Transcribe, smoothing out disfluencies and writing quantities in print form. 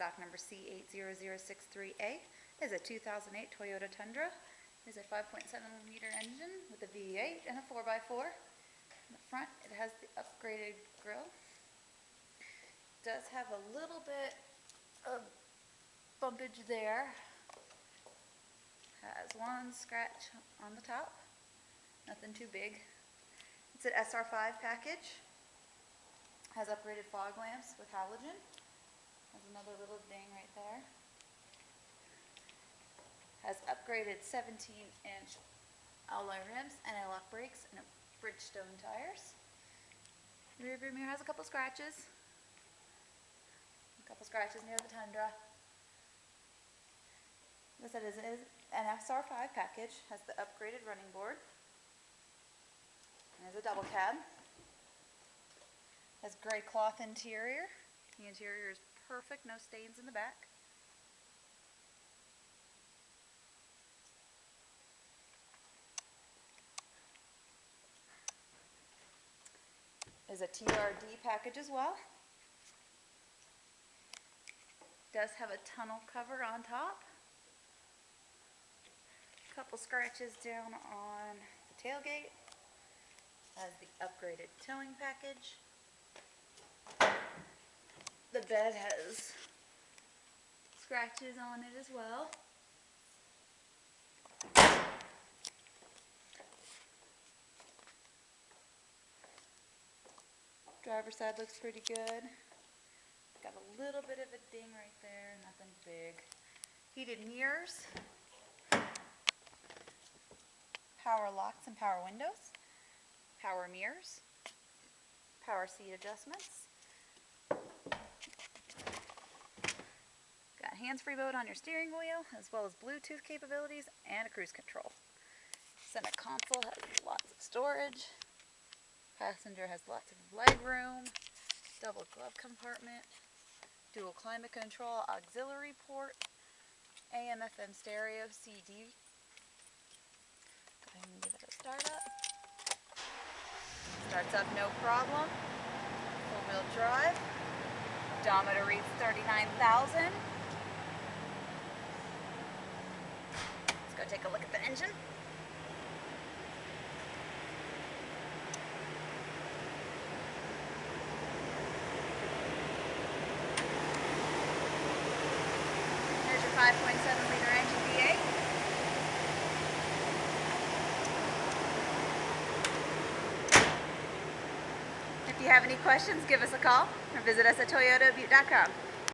stock number C80063A, is a 2008 Toyota Tundra. It is a 5.7-liter engine with a V8 and a 4x4. In the front, it has the upgraded grille. It does have a little bit of bumpage there. Has one scratch on the top, nothing too big. It's an SR5 package. Has upgraded fog lamps with halogen. Has another little ding right there. Has upgraded 17-inch alloy rims and anti-lock brakes and Bridgestone tires. The rear view mirror has a couple scratches. A couple scratches near the Tundra. Like I said, it is an SR5 package. Has the upgraded running board. And has a double cab. Has gray cloth interior. The interior is perfect, no stains in the back. Is a TRD package as well. Does have a tonneau cover on top. Couple scratches down on the tailgate. Has the upgraded towing package. The bed has scratches on it as well. Driver's side looks pretty good. Got a little bit of a ding right there, nothing big. Heated mirrors. Power locks and power windows. Power mirrors. Power seat adjustments. Got hands-free mode on your steering wheel, as well as Bluetooth capabilities and a cruise control. Center console has lots of storage. Passenger has lots of leg room. Double glove compartment. Dual climate control, auxiliary port. AM/FM stereo, CD. Go ahead and give it a start up. Starts up no problem. Four-wheel drive. Odometer reads 39,000. Let's go take a look at the engine. There's your 5.7-liter engine V8. If you have any questions, give us a call or visit us at toyotabutte.com.